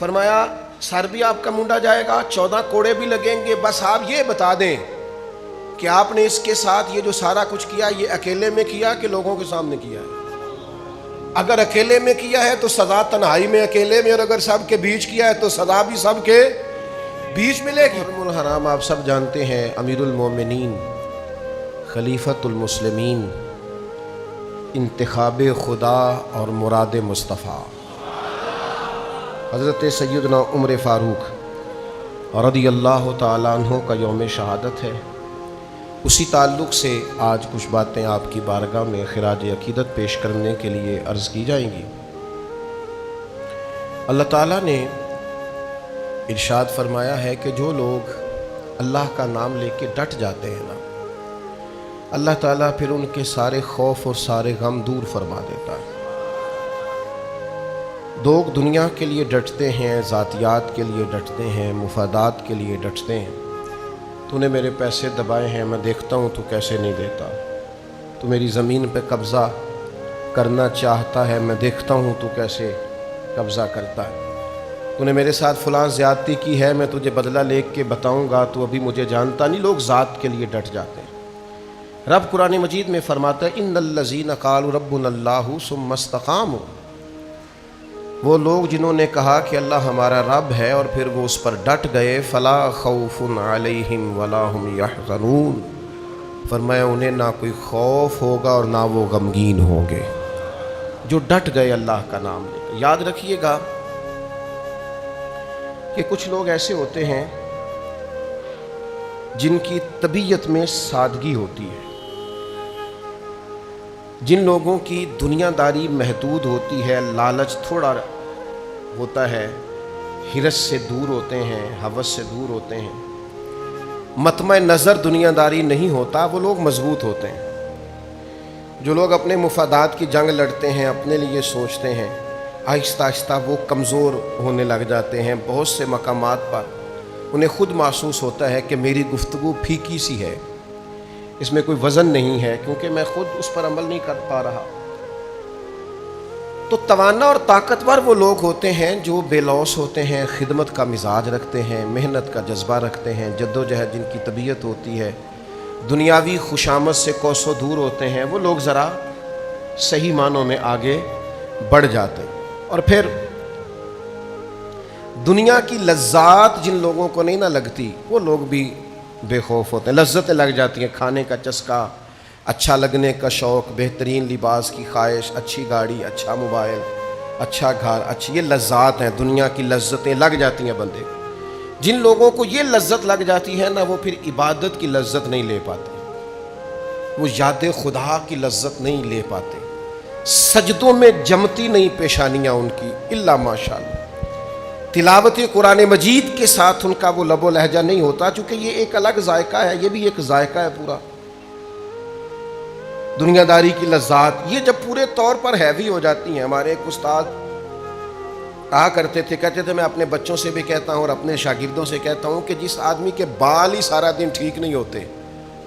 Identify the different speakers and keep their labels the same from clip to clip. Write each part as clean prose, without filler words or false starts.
Speaker 1: فرمایا سر بھی آپ کا مونڈا جائے گا، 14 کوڑے بھی لگیں گے، بس آپ یہ بتا دیں کہ آپ نے اس کے ساتھ یہ جو سارا کچھ کیا یہ اکیلے میں کیا کہ لوگوں کے سامنے کیا ہے؟ اگر اکیلے میں کیا ہے تو سزا تنہائی میں اکیلے میں، اور اگر سب کے بیچ کیا ہے تو سزا بھی سب کے بیچ ملے گی۔ حرم الحرام آپ سب جانتے ہیں، امیر المومنین، خلیفۃ المسلمین، انتخاب خدا اور مراد مصطفیٰ حضرت سیدنا عمر فاروق رضی اللہ تعالیٰ عنہ کا یوم شہادت ہے۔ اسی تعلق سے آج کچھ باتیں آپ کی بارگاہ میں خراج عقیدت پیش کرنے کے لیے عرض کی جائیں گی۔ اللہ تعالیٰ نے ارشاد فرمایا ہے کہ جو لوگ اللہ کا نام لے کے ڈٹ جاتے ہیں نا، اللہ تعالیٰ پھر ان کے سارے خوف اور سارے غم دور فرما دیتا ہے۔ لوگ دنیا کے لیے ڈٹتے ہیں، ذاتیات کے لیے ڈٹتے ہیں، مفادات کے لیے ڈٹتے ہیں۔ تو نے میرے پیسے دبائے ہیں، میں دیکھتا ہوں تو کیسے نہیں دیتا۔ تو میری زمین پہ قبضہ کرنا چاہتا ہے، میں دیکھتا ہوں تو کیسے قبضہ کرتا ہے۔ تو نے میرے ساتھ فلاں زیادتی کی ہے، میں تجھے بدلہ لے کے بتاؤں گا، تو ابھی مجھے جانتا نہیں۔ لوگ ذات کے لیے ڈٹ جاتے ہیں۔ رب قرآن مجید میں فرماتا ہے ان الذین قالوا ربنا اللہ ثم استقاموا، وہ لوگ جنہوں نے کہا کہ اللہ ہمارا رب ہے اور پھر وہ اس پر ڈٹ گئے، فلا خوف علیہم ولا هم یحزنون، فرمایا انہیں نہ کوئی خوف ہوگا اور نہ وہ غمگین ہوں گے، جو ڈٹ گئے اللہ کا نام لے کر۔ یاد رکھیے گا کہ کچھ لوگ ایسے ہوتے ہیں جن کی طبیعت میں سادگی ہوتی ہے، جن لوگوں کی دنیا داری محدود ہوتی ہے، لالچ تھوڑا ہوتا ہے، ہرس سے دور ہوتے ہیں، ہوس سے دور ہوتے ہیں، مطمع نظر دنیا داری نہیں ہوتا، وہ لوگ مضبوط ہوتے ہیں۔ جو لوگ اپنے مفادات کی جنگ لڑتے ہیں، اپنے لیے سوچتے ہیں، آہستہ آہستہ وہ کمزور ہونے لگ جاتے ہیں۔ بہت سے مقامات پر انہیں خود محسوس ہوتا ہے کہ میری گفتگو پھیکی سی ہے، اس میں کوئی وزن نہیں ہے، کیونکہ میں خود اس پر عمل نہیں کر پا رہا۔ تو توانا اور طاقتور وہ لوگ ہوتے ہیں جو بے لوث ہوتے ہیں، خدمت کا مزاج رکھتے ہیں، محنت کا جذبہ رکھتے ہیں، جد و جہد جن کی طبیعت ہوتی ہے، دنیاوی خوشامد سے کوسوں دور ہوتے ہیں، وہ لوگ ذرا صحیح معنوں میں آگے بڑھ جاتے ہیں۔ اور پھر دنیا کی لذات جن لوگوں کو نہیں نہ لگتی، وہ لوگ بھی بے خوف ہوتے ہیں۔ لذتیں لگ جاتی ہیں، کھانے کا چسکا، اچھا لگنے کا شوق، بہترین لباس کی خواہش، اچھی گاڑی، اچھا موبائل، اچھا گھر، اچھی، یہ لذات ہیں، دنیا کی لذتیں لگ جاتی ہیں بندے کو۔ جن لوگوں کو یہ لذت لگ جاتی ہے نا، وہ پھر عبادت کی لذت نہیں لے پاتے، وہ یاد خدا کی لذت نہیں لے پاتے، سجدوں میں جمتی نہیں پیشانیاں ان کی الا ماشاءاللہ۔ تلاوت قرآن مجید کے ساتھ ان کا وہ لب و لہجہ نہیں ہوتا، چونکہ یہ ایک الگ ذائقہ ہے، یہ بھی ایک ذائقہ ہے پورا۔ دنیا داری کی لذات یہ جب پورے طور پر ہیوی ہو جاتی ہیں، ہمارے ایک استاد کہا کرتے تھے، کہتے تھے میں اپنے بچوں سے بھی کہتا ہوں اور اپنے شاگردوں سے کہتا ہوں کہ جس آدمی کے بال ہی سارا دن ٹھیک نہیں ہوتے،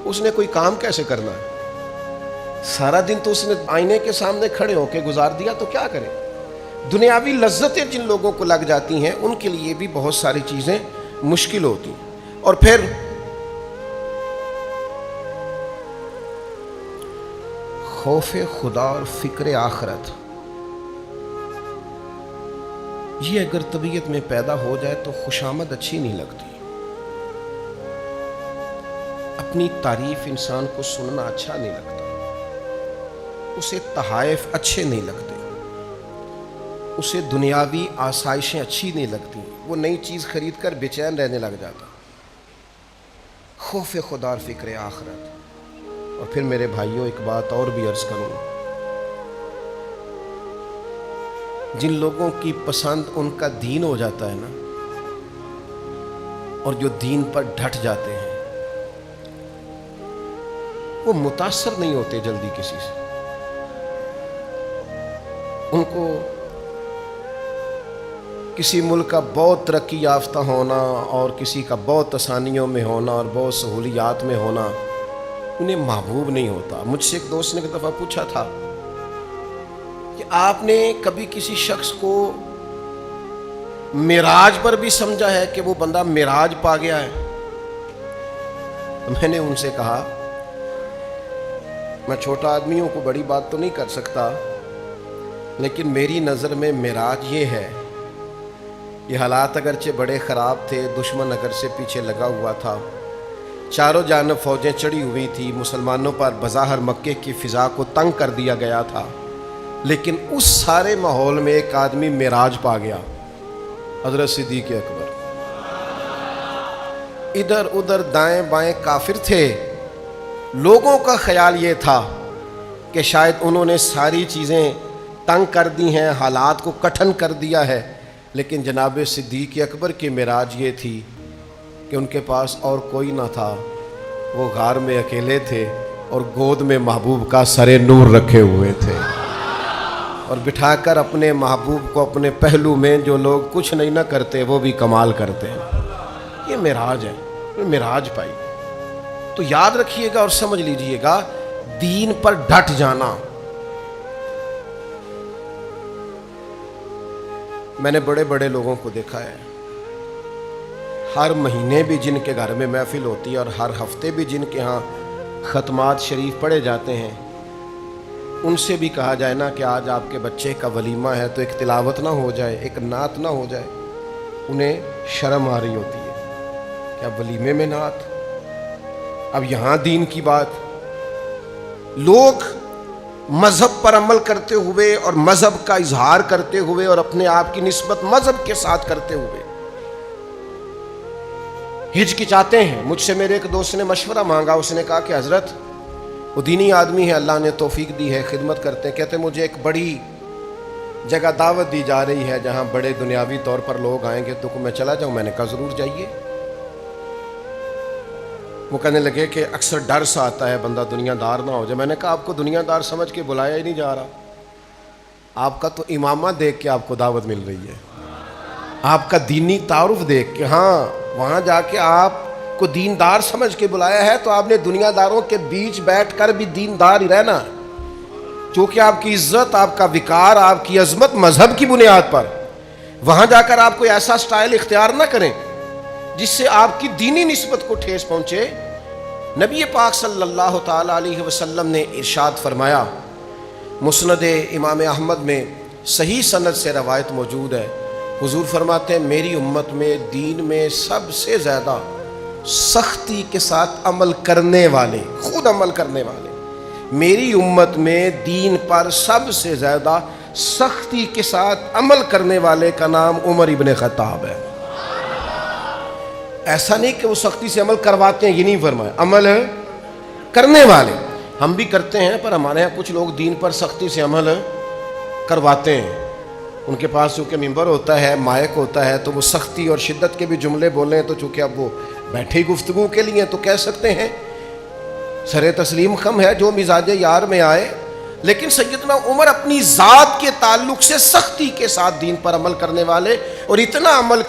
Speaker 1: اس نے کوئی کام کیسے کرنا ہے؟ سارا دن تو اس نے آئینے کے سامنے کھڑے ہو کے گزار دیا تو کیا کرے؟ دنیاوی لذتیں جن لوگوں کو لگ جاتی ہیں ان کے لیے بھی بہت ساری چیزیں مشکل ہوتی ہیں۔ اور پھر خوف خدا اور فکر آخرت، یہ اگر طبیعت میں پیدا ہو جائے تو خوشامد اچھی نہیں لگتی، اپنی تعریف انسان کو سننا اچھا نہیں لگتا، اسے تحائف اچھے نہیں لگتے، اسے دنیاوی آسائشیں اچھی نہیں لگتی، وہ نئی چیز خرید کر بے چین رہنے لگ جاتا۔ خوف خدا اور فکر آخرت۔ اور پھر میرے بھائیوں ایک بات اور بھی عرض کروں، جن لوگوں کی پسند ان کا دین ہو جاتا ہے نا، اور جو دین پر ڈٹ جاتے ہیں، وہ متاثر نہیں ہوتے جلدی کسی سے۔ ان کو کسی ملک کا بہت ترقی یافتہ ہونا اور کسی کا بہت آسانیوں میں ہونا اور بہت سہولیات میں ہونا انہیں محبوب نہیں ہوتا۔ مجھ سے ایک دوست نے ایک دفعہ پوچھا تھا کہ آپ نے کبھی کسی شخص کو معراج پر بھی سمجھا ہے کہ وہ بندہ معراج پا گیا ہے؟ تو میں نے ان سے کہا میں چھوٹا آدمی ہوں، کو بڑی بات تو نہیں کر سکتا، لیکن میری نظر میں معراج یہ ہے، یہ حالات اگرچہ بڑے خراب تھے، دشمن اگر سے پیچھے لگا ہوا تھا، چاروں جانب فوجیں چڑھی ہوئی تھی، مسلمانوں پر بظاہر مکے کی فضا کو تنگ کر دیا گیا تھا، لیکن اس سارے ماحول میں ایک آدمی معراج پا گیا، حضرت صدیق اکبر۔ ادھر ادھر دائیں بائیں کافر تھے، لوگوں کا خیال یہ تھا کہ شاید انہوں نے ساری چیزیں تنگ کر دی ہیں، حالات کو کٹھن کر دیا ہے، لیکن جناب صدیق اکبر کی معراج یہ تھی کہ ان کے پاس اور کوئی نہ تھا، وہ غار میں اکیلے تھے اور گود میں محبوب کا سر نور رکھے ہوئے تھے، اور بٹھا کر اپنے محبوب کو اپنے پہلو میں جو لوگ کچھ نہیں نہ کرتے وہ بھی کمال کرتے ہیں۔ یہ معراج ہے، معراج پائی۔ تو یاد رکھیے گا اور سمجھ لیجئے گا، دین پر ڈٹ جانا۔ میں نے بڑے بڑے لوگوں کو دیکھا ہے، ہر مہینے بھی جن کے گھر میں محفل ہوتی ہے اور ہر ہفتے بھی جن کے ہاں ختمات شریف پڑھے جاتے ہیں، ان سے بھی کہا جائے نا کہ آج آپ کے بچے کا ولیمہ ہے تو ایک تلاوت نہ ہو جائے، ایک نعت نہ ہو جائے، انہیں شرم آ رہی ہوتی ہے کہ اب ولیمے میں نعت، اب یہاں دین کی بات۔ لوگ مذہب پر عمل کرتے ہوئے اور مذہب کا اظہار کرتے ہوئے اور اپنے آپ کی نسبت مذہب کے ساتھ کرتے ہوئے ہچکچاتے ہیں۔ مجھ سے میرے ایک دوست نے مشورہ مانگا، اس نے کہا کہ حضرت وہ دینی آدمی ہے، اللہ نے توفیق دی ہے، خدمت کرتے ہیں، کہتے مجھے ایک بڑی جگہ دعوت دی جا رہی ہے جہاں بڑے دنیاوی طور پر لوگ آئیں گے، تو میں چلا جاؤں؟ میں نے کہا ضرور جائیے۔ وہ کہنے لگے کہ اکثر ڈر سا آتا ہے بندہ دنیا دار نہ ہو جائے۔ میں نے کہا آپ کو دنیا دار سمجھ کے بلایا ہی نہیں جا رہا، آپ کا تو امامہ دیکھ کے آپ کو دعوت مل رہی ہے، آپ کا دینی تعارف دیکھ کے۔ ہاں وہاں جا کے آپ کو دیندار سمجھ کے بلایا ہے تو آپ نے دنیا داروں کے بیچ بیٹھ کر بھی دیندار ہی رہنا، چونکہ آپ کی عزت، آپ کا وقار، آپ کی عظمت مذہب کی بنیاد پر۔ وہاں جا کر آپ کوئی ایسا سٹائل اختیار نہ کریں جس سے آپ کی دینی نسبت کو ٹھیس پہنچے۔ نبی پاک صلی اللہ تعالی علیہ وسلم نے ارشاد فرمایا، مسند امام احمد میں صحیح سند سے روایت موجود ہے، حضور فرماتے ہیں میری امت میں دین میں سب سے زیادہ سختی کے ساتھ عمل کرنے والے، خود عمل کرنے والے، میری امت میں دین پر سب سے زیادہ سختی کے ساتھ عمل کرنے والے کا نام عمر ابن خطاب ہے۔ ایسا نہیں کہ وہ سختی سے عمل کرواتے ہیں، یہ نہیں فرمایا، عمل کرنے والے۔ ہم بھی کرتے ہیں، پر ہمارے یہاں کچھ لوگ دین پر سختی سے عمل کرواتے ہیں، ان کے پاس چونکہ ممبر ہوتا ہے، مائک ہوتا ہے، تو وہ سختی اور شدت کے بھی جملے بولیں تو چونکہ اب وہ بیٹھے ہی گفتگو کے لیے تو کہہ سکتے ہیں، سر تسلیم خم ہے جو مزاج یار میں آئے۔ لیکن سیدنا عمر اپنی ذات کے تعلق سے سختی کے ساتھ دین پر عمل کرنے والے، اور اتنا عمل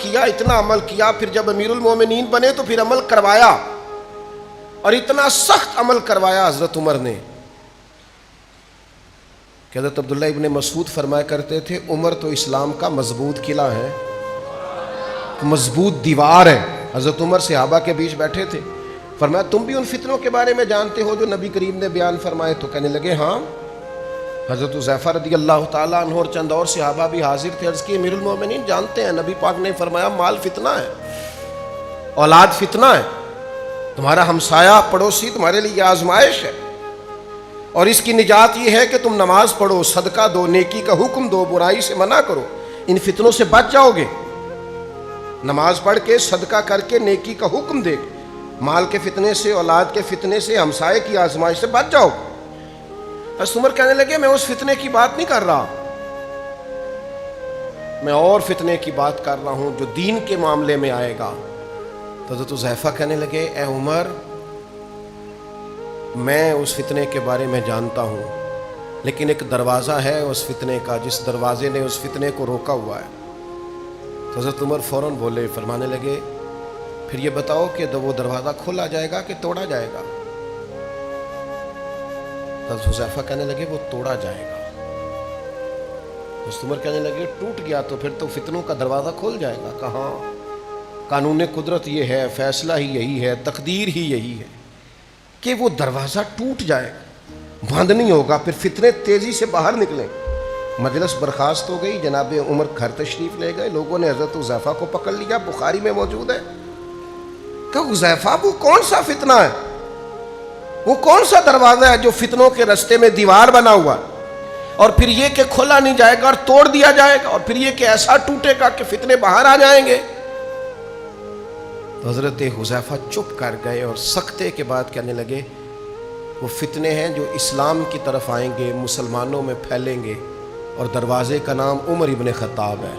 Speaker 1: کیا، پھر جب امیر المومنین بنے تو پھر عمل کروایا، اور اتنا سخت عمل کروایا حضرت عمر نے کہ حضرت عبداللہ ابن مسعود فرمایا کرتے تھے عمر تو اسلام کا مضبوط قلعہ ہے، مضبوط دیوار ہے۔ حضرت عمر صحابہ کے بیچ بیٹھے تھے، فرمایا تم بھی ان فتنوں کے بارے میں جانتے ہو جو نبی کریم نے بیان فرمائے؟ تو کہنے لگے ہاں۔ حضرت حذیفہ رضی اللہ تعالیٰ عنہ اور چند اور صحابہ بھی حاضر تھے، عرض کی امیر المومنین جانتے ہیں نبی پاک نے فرمایا مال فتنہ ہے، اولاد فتنہ ہے، تمہارا ہمسایہ پڑوسی تمہارے لیے آزمائش ہے، اور اس کی نجات یہ ہے کہ تم نماز پڑھو، صدقہ دو، نیکی کا حکم دو، برائی سے منع کرو، ان فتنوں سے بچ جاؤ گے۔ نماز پڑھ کے، صدقہ کر کے، نیکی کا حکم دے کے مال کے فتنے سے، اولاد کے فتنے سے، ہمسائے کی آزمائش سے بچ جاؤ۔ حضرت عمر کہنے لگے میں اس فتنے کی بات نہیں کر رہا، میں اور فتنے کی بات کر رہا ہوں جو دین کے معاملے میں آئے گا۔ تو حضرت حذیفہ کہنے لگے اے عمر میں اس فتنے کے بارے میں جانتا ہوں، لیکن ایک دروازہ ہے اس فتنے کا جس دروازے نے اس فتنے کو روکا ہوا ہے۔ تو حضرت عمر فوراً بولے، فرمانے لگے پھر یہ بتاؤ کہ وہ دروازہ کھولا جائے گا کہ توڑا جائے گا؟ حضرت حذیفہ کہنے لگے وہ توڑا جائے گا۔ حضرت عمر کہنے لگے ٹوٹ گیا تو پھر تو فتنوں کا دروازہ کھل جائے گا. کہاں؟ قانون قدرت یہ ہے، فیصلہ ہی یہی ہے، تقدیر ہی یہی ہے کہ وہ دروازہ ٹوٹ جائے گا، بند نہیں ہوگا، پھر فتنے تیزی سے باہر نکلیں. مجلس برخاست ہو گئی، جناب عمر گھر تشریف لے گئے. لوگوں نے حضرت حذیفہ کو پکڑ لیا، بخاری میں موجود ہے کہ حذیفہ وہ کون سا فتنہ ہے، وہ کون سا دروازہ ہے جو فتنوں کے رستے میں دیوار بنا ہوا ہے، اور پھر یہ کہ کھولا نہیں جائے گا اور توڑ دیا جائے گا، اور پھر یہ کہ ایسا ٹوٹے گا کہ فتنے باہر آ جائیں گے. تو حضرت حذیفہ چپ کر گئے اور سکتے کے بعد کہنے لگے وہ فتنے ہیں جو اسلام کی طرف آئیں گے، مسلمانوں میں پھیلیں گے، اور دروازے کا نام عمر ابن خطاب ہے.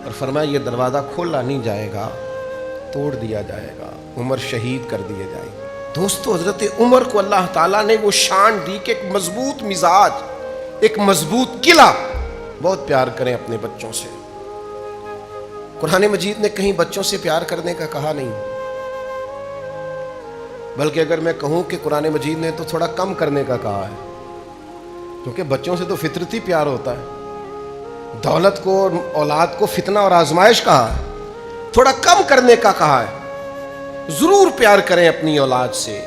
Speaker 1: اور فرمایا یہ دروازہ کھولا نہیں جائے گا، توڑ دیا جائے گا، عمر شہید کر دیے جائیں گے. دوستو حضرت عمر کو اللہ تعالیٰ نے وہ شان دی کہ ایک مضبوط مزاج، ایک مضبوط قلعہ. بہت پیار کریں اپنے بچوں سے. قرآن مجید نے کہیں بچوں سے پیار کرنے کا کہا نہیں، بلکہ اگر میں کہوں کہ قرآن مجید نے تو تھوڑا کم کرنے کا کہا ہے، کیونکہ بچوں سے تو فطرتی پیار ہوتا ہے. دولت کو، اولاد کو فتنہ اور آزمائش کہا ہے، تھوڑا کم کرنے کا کہا ہے. ضرور پیار کریں اپنی اولاد سے،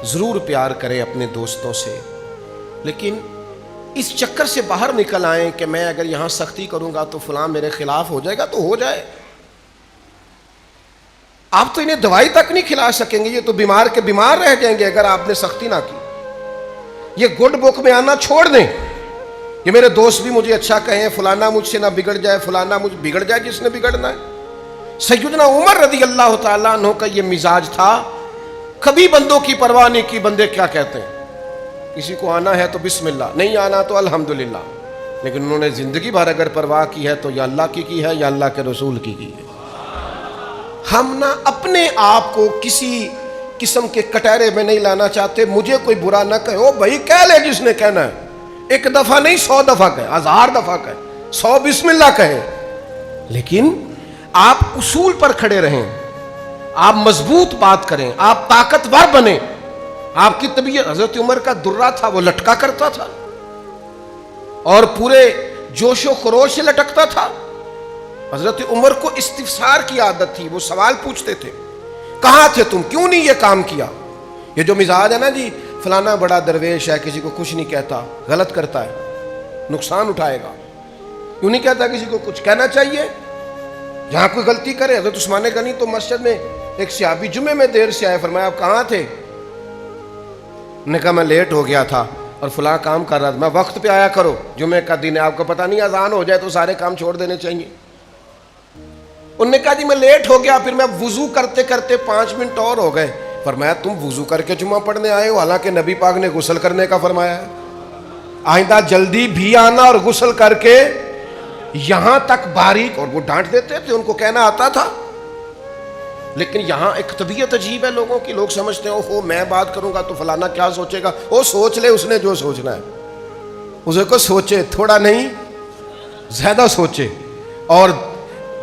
Speaker 1: ضرور پیار کریں اپنے دوستوں سے، لیکن اس چکر سے باہر نکل آئیں کہ میں اگر یہاں سختی کروں گا تو فلاں میرے خلاف ہو جائے گا. تو ہو جائے، آپ تو انہیں دوائی تک نہیں کھلا سکیں گے، یہ تو بیمار کے بیمار رہ جائیں گے اگر آپ نے سختی نہ کی. یہ گڈ بک میں آنا چھوڑ دیں. یہ میرے دوست بھی مجھے اچھا کہیں، فلانا مجھ سے نہ بگڑ جائے، فلانا مجھ بگڑ جائے جس نے بگڑنا ہے. سیدنا عمر رضی اللہ تعالیٰ عنہ کا یہ مزاج تھا، کبھی بندوں کی پرواہ نہیں کی. بندے کیا کہتے ہیں، کسی کو آنا ہے تو بسم اللہ، نہیں آنا تو الحمدللہ. لیکن انہوں نے زندگی بھر اگر پرواہ کی ہے تو یا اللہ کی ہے یا اللہ کے رسول کی ہے. ہم نہ اپنے آپ کو کسی قسم کے کٹہرے میں نہیں لانا چاہتے. مجھے کوئی برا نہ کہے، او بھائی کہہ لے جس نے کہنا ہے، ایک دفعہ نہیں 100 دفعہ کہے، 1000 دفعہ کہے، 100 بسم اللہ کہے، لیکن آپ اصول پر کھڑے رہیں، آپ مضبوط بات کریں، آپ طاقتور بنیں. آپ کی طبیعت، حضرت عمر کا درہ تھا، وہ لٹکا کرتا تھا اور پورے جوش و خروش سے لٹکتا تھا. حضرت عمر کو استفسار کی عادت تھی، وہ سوال پوچھتے تھے، کہاں تھے تم، کیوں نہیں یہ کام کیا. یہ جو مزاج ہے نا جی، فلانا بڑا درویش ہے، کسی کو کچھ نہیں کہتا، غلط کرتا ہے، نقصان اٹھائے گا، کیوں نہیں کہتا کسی کو کچھ. کہنا چاہیے. جہاں کوئی غلطی کرے، حضرت عثمان غنی تو مسجد میں ایک صحابی جمعے میں دیر سے آئے، فرمایا آپ کہاں تھے؟ نے کہا میں لیٹ ہو گیا تھا اور فلاں کام کر رہا تھا. میں وقت پہ آیا کرو، جمعے کا دن ہے، آپ کو پتہ نہیں اذان ہو جائے تو سارے کام چھوڑ دینے چاہیے. انہوں نے کہا جی میں لیٹ ہو گیا، پھر میں وضو کرتے کرتے 5 منٹ اور ہو گئے. فرمایا تم وضو کر کے جمعہ پڑھنے آئے ہو، حالانکہ نبی پاک نے غسل کرنے کا فرمایا ہے. آئندہ جلدی بھی آنا اور غسل کر کے یہاں تک باریک. اور وہ ڈانٹ دیتے تھے، ان کو کہنا آتا تھا. لیکن یہاں ایک طبیعت عجیب ہے لوگوں کی. لوگ سمجھتے ہیں اوہو میں بات کروں گا تو فلانا کیا سوچے گا. وہ سوچ لے اس نے جو سوچنا ہے، اسے کو سوچے، تھوڑا نہیں زیادہ سوچے، اور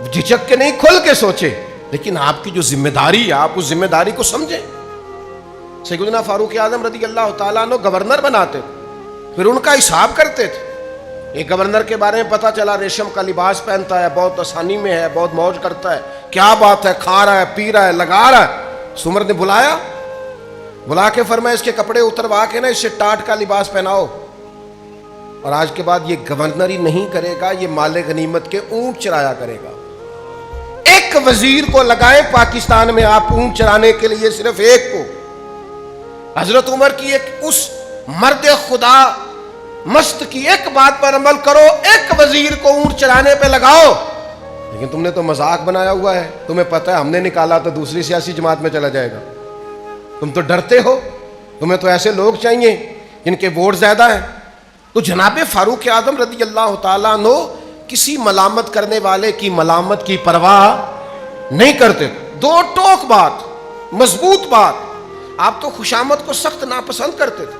Speaker 1: جھجک کے نہیں کھل کے سوچے. لیکن آپ کی جو ذمہ داری ہے، آپ اس ذمہ داری کو سمجھیں. سیدنا فاروق اعظم رضی اللہ تعالیٰ عنہ گورنر بناتے تھے، پھر ان کا حساب کرتے تھے. ایک گورنر کے بارے میں پتہ چلا ریشم کا لباس پہنتا ہے، بہت آسانی میں ہے، بہت موج کرتا ہے، کیا بات ہے، کھا رہا ہے، پی رہا ہے، لگا رہا ہے. عمر نے بلا کے فرمایا اس کے کپڑے اتروا کے نا اس سے ٹاٹ کا لباس پہناؤ، اور آج کے بعد یہ گورنری نہیں کرے گا، یہ مال غنیمت کے اونٹ چرایا کرے گا. ایک وزیر کو لگائے پاکستان میں آپ اونٹ چرانے کے لیے، صرف ایک کو. حضرت عمر کی ایک اس مرد خدا مست کی ایک بات پر عمل کرو، ایک وزیر کو اونٹ چرانے پہ لگاؤ. لیکن تم نے تو مذاق بنایا ہوا ہے، تمہیں پتہ ہے ہم نے نکالا تو دوسری سیاسی جماعت میں چلا جائے گا. تم تو ڈرتے ہو، تمہیں تو ایسے لوگ چاہیے جن کے ووٹ زیادہ ہیں. تو جناب فاروق اعظم رضی اللہ تعالیٰ عنہ کسی ملامت کرنے والے کی ملامت کی پرواہ نہیں کرتے. دو ٹوک بات، مضبوط بات. آپ تو خوشامد کو سخت ناپسند کرتے تھے.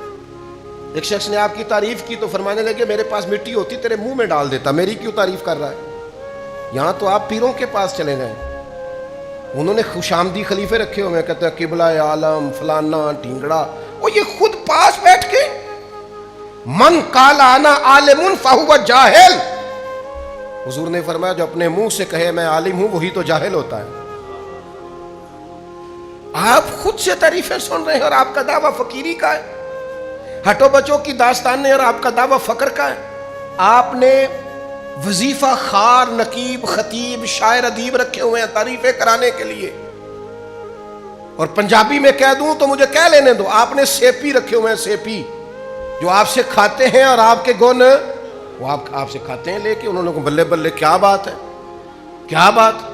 Speaker 1: ایک شخص نے آپ کی تعریف کی تو فرمانے لگے میرے پاس مٹی ہوتی تیرے منہ میں ڈال دیتا، میری کیوں تعریف کر رہا ہے. یہاں تو آپ پیروں کے پاس چلے گئے، انہوں نے خوشامدی خلیفے رکھے ہوئے، کہتے ہیں قبلہ عالم فلانا ٹینگڑا. وہ یہ خود پاس بیٹھ کے من قال انا عالم فهو جاہل. حضور نے فرمایا جو اپنے منہ سے کہے میں عالم ہوں وہی تو جاہل ہوتا ہے. آپ خود سے تعریفیں سن رہے ہیں اور آپ کا دعویٰ فقیری کا ہے. ہٹو بچوں کی داستانیں اور آپ کا دعویٰ فقر کا ہے. آپ نے وظیفہ خار، نقیب، خطیب، شاعر، ادیب رکھے ہوئے ہیں تعریفیں کرانے کے لیے. اور پنجابی میں کہہ دوں تو مجھے کہہ لینے دو، آپ نے سیپی رکھے ہوئے ہیں، سیپی جو آپ سے کھاتے ہیں اور آپ کے گن وہ آپ سے کھاتے ہیں لے کے. انہوں نے کہا بلے بلے کیا بات ہے، کیا بات،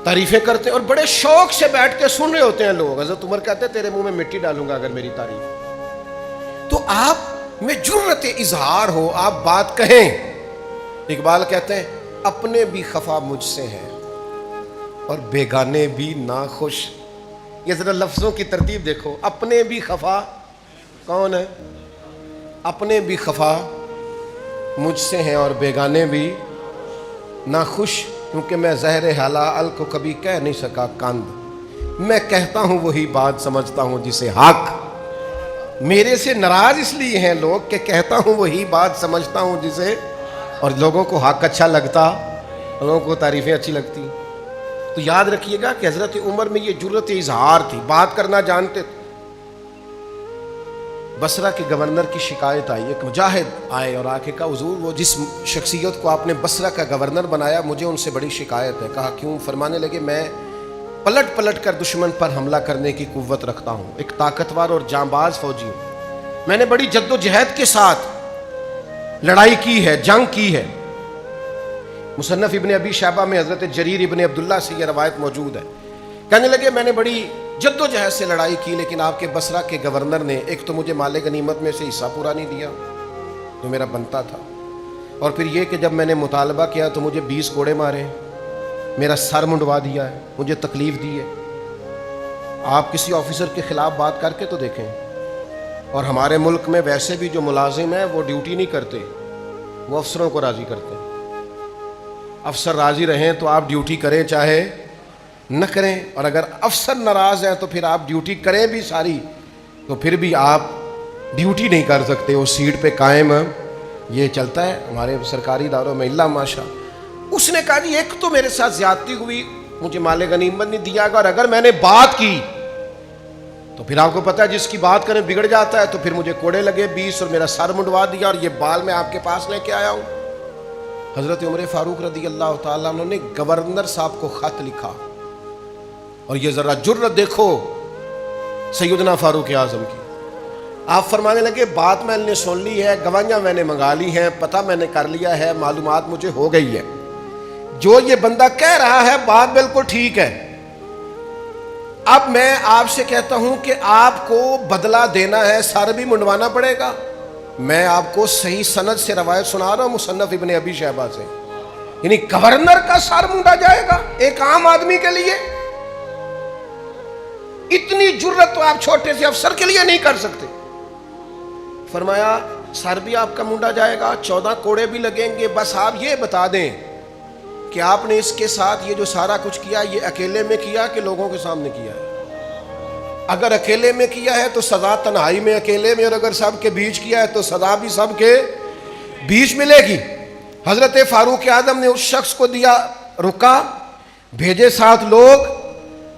Speaker 1: تعریفیں کرتے ہیں اور بڑے شوق سے بیٹھ کے سن رہے ہوتے ہیں لوگ. حضرت عمر کہتے ہیں تیرے منہ میں مٹی ڈالوں گا اگر میری تعریف. تو آپ میں جرت اظہار ہو، آپ بات کہیں. اقبال کہتے ہیں اپنے بھی خفا مجھ سے ہیں اور بیگانے بھی ناخوش. یہ ذرا لفظوں کی ترتیب دیکھو. اپنے بھی خفا کون ہے؟ اپنے بھی خفا مجھ سے ہیں اور بیگانے بھی ناخوش. کیونکہ میں زہر حلال کو کبھی کہہ نہیں سکا کاند. میں کہتا ہوں وہی بات سمجھتا ہوں جسے حق. میرے سے ناراض اس لیے ہیں لوگ کہ کہتا ہوں وہی بات سمجھتا ہوں جسے، اور لوگوں کو حق اچھا لگتا، لوگوں کو تعریفیں اچھی لگتی. تو یاد رکھیے گا کہ حضرت عمر میں یہ جرت اظہار تھی، بات کرنا جانتے تھے. بصرہ کے گورنر کی شکایت آئی. ایک مجاہد آئے اور آ کے کہا حضور وہ جس شخصیت کو آپ نے بصرہ کا گورنر بنایا مجھے ان سے بڑی شکایت ہے. کہا کیوں؟ فرمانے لگے میں پلٹ پلٹ کر دشمن پر حملہ کرنے کی قوت رکھتا ہوں، ایک طاقتور اور جانباز فوجی ہوں. میں نے بڑی جد و جہد کے ساتھ لڑائی کی ہے، جنگ کی ہے. مصنف ابن ابی شیبہ میں حضرت جریر ابن عبداللہ سے یہ روایت موجود ہے. کہنے لگے میں نے بڑی جد و جہد سے لڑائی کی لیکن آپ کے بصرہ کے گورنر نے ایک تو مجھے مال غنیمت میں سے حصہ پورا نہیں دیا جو میرا بنتا تھا، اور پھر یہ کہ جب میں نے مطالبہ کیا تو مجھے 20 کوڑے مارے، میرا سر منڈوا دیا ہے، مجھے تکلیف دی ہے. آپ کسی آفیسر کے خلاف بات کر کے تو دیکھیں. اور ہمارے ملک میں ویسے بھی جو ملازم ہیں وہ ڈیوٹی نہیں کرتے، وہ افسروں کو راضی کرتے ہیں. افسر راضی رہیں تو آپ ڈیوٹی کریں چاہے نہ کریں، اور اگر افسر ناراض ہیں تو پھر آپ ڈیوٹی کریں بھی ساری تو پھر بھی آپ ڈیوٹی نہیں کر سکتے. وہ سیٹ پہ قائم یہ چلتا ہے ہمارے سرکاری اداروں میں اللہ ماشاء. اس نے کہا جی ایک تو میرے ساتھ زیادتی ہوئی، مجھے مال غنیمت نہیں دیا گا، اور اگر میں نے بات کی تو پھر آپ کو پتہ ہے جس کی بات کریں بگڑ جاتا ہے، تو پھر مجھے کوڑے لگے 20 اور میرا سر منڈوا دیا، اور یہ بال میں آپ کے پاس لے کے آیا ہوں. حضرت عمر فاروق رضی اللہ تعالیٰ عنہ نے گورنر صاحب کو خط لکھا. اور یہ ذرا جرت دیکھو سیدنا فاروق اعظم کی. آپ فرمانے لگے بات میں نے سن لی ہے، گواہیاں میں نے منگا لی ہیں، پتہ میں نے کر لیا ہے، معلومات مجھے ہو گئی ہے، جو یہ بندہ کہہ رہا ہے بات بالکل ٹھیک ہے. اب میں آپ سے کہتا ہوں کہ آپ کو بدلہ دینا ہے، سر بھی منڈوانا پڑے گا. میں آپ کو صحیح سند سے روایت سنا رہا ہوں مصنف ابن ابی شیبہ سے. یعنی گورنر کا سر مونڈا جائے گا ایک عام آدمی کے لیے؟ اتنی جرت تو آپ چھوٹے سے افسر کے لیے نہیں کر سکتے. فرمایا سر بھی آپ کا مونڈا جائے گا، 14 کوڑے بھی لگیں گے، بس آپ یہ بتا دیں کہ آپ نے اس کے ساتھ یہ جو سارا کچھ کیا یہ اکیلے میں کیا کہ لوگوں کے سامنے کیا ہے. اگر اکیلے میں کیا ہے تو سزا تنہائی میں اکیلے میں، اور اگر سب کے بیچ کیا ہے تو سزا بھی سب کے بیچ ملے گی. حضرت فاروق اعظم نے اس شخص کو دیا، رکا، بھیجے 7 لوگ،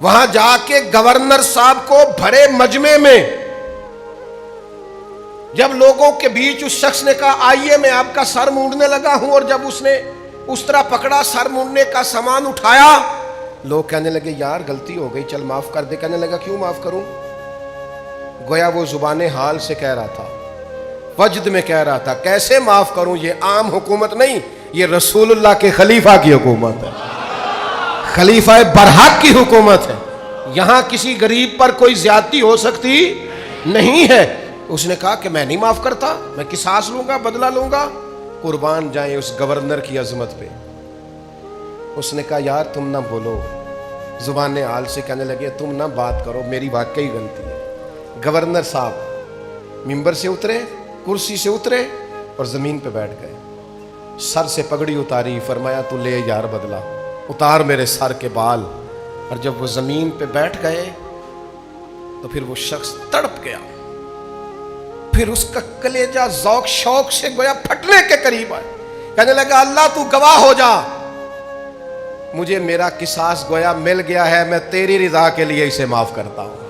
Speaker 1: وہاں جا کے گورنر صاحب کو بھرے مجمع میں جب لوگوں کے بیچ اس شخص نے کہا آئیے میں آپ کا سر مونڈنے لگا ہوں، اور جب اس نے اس طرح پکڑا سر مونڈنے کا سامان اٹھایا، لوگ کہنے لگے یار غلطی ہو گئی چل معاف کر دے. کہنے لگا کیوں معاف کروں؟ گویا وہ زبان حال سے کہہ رہا تھا، وجد میں کہہ رہا تھا کیسے معاف کروں، یہ عام حکومت نہیں، یہ رسول اللہ کے خلیفہ کی حکومت ہے، خلیفہ برحق کی حکومت ہے. یہاں کسی غریب پر کوئی زیادتی ہو سکتی نہیں ہے. اس نے کہا کہ میں نہیں معاف کرتا، میں قصاص لوں گا، بدلہ لوں گا. قربان جائیں اس گورنر کی عظمت پہ. اس نے کہا یار تم نہ بولو. زبان حال سے کہنے لگے تم نہ بات کرو، میری واقعی غلطی ہے. گورنر صاحب ممبر سے اترے، کرسی سے اترے اور زمین پہ بیٹھ گئے. سر سے پگڑی اتاری، فرمایا تو لے یار بدلہ، اتار میرے سر کے بال. اور جب وہ زمین پہ بیٹھ گئے تو پھر وہ شخص تڑپ گیا. پھر اس کا کلیجہ ذوق شوق سے گویا پھٹنے کے قریب آئے، کہنے لگا اللہ تو گواہ ہو جا، مجھے میرا قصاص گویا مل گیا ہے، میں تیری رضا کے لیے اسے معاف کرتا ہوں۔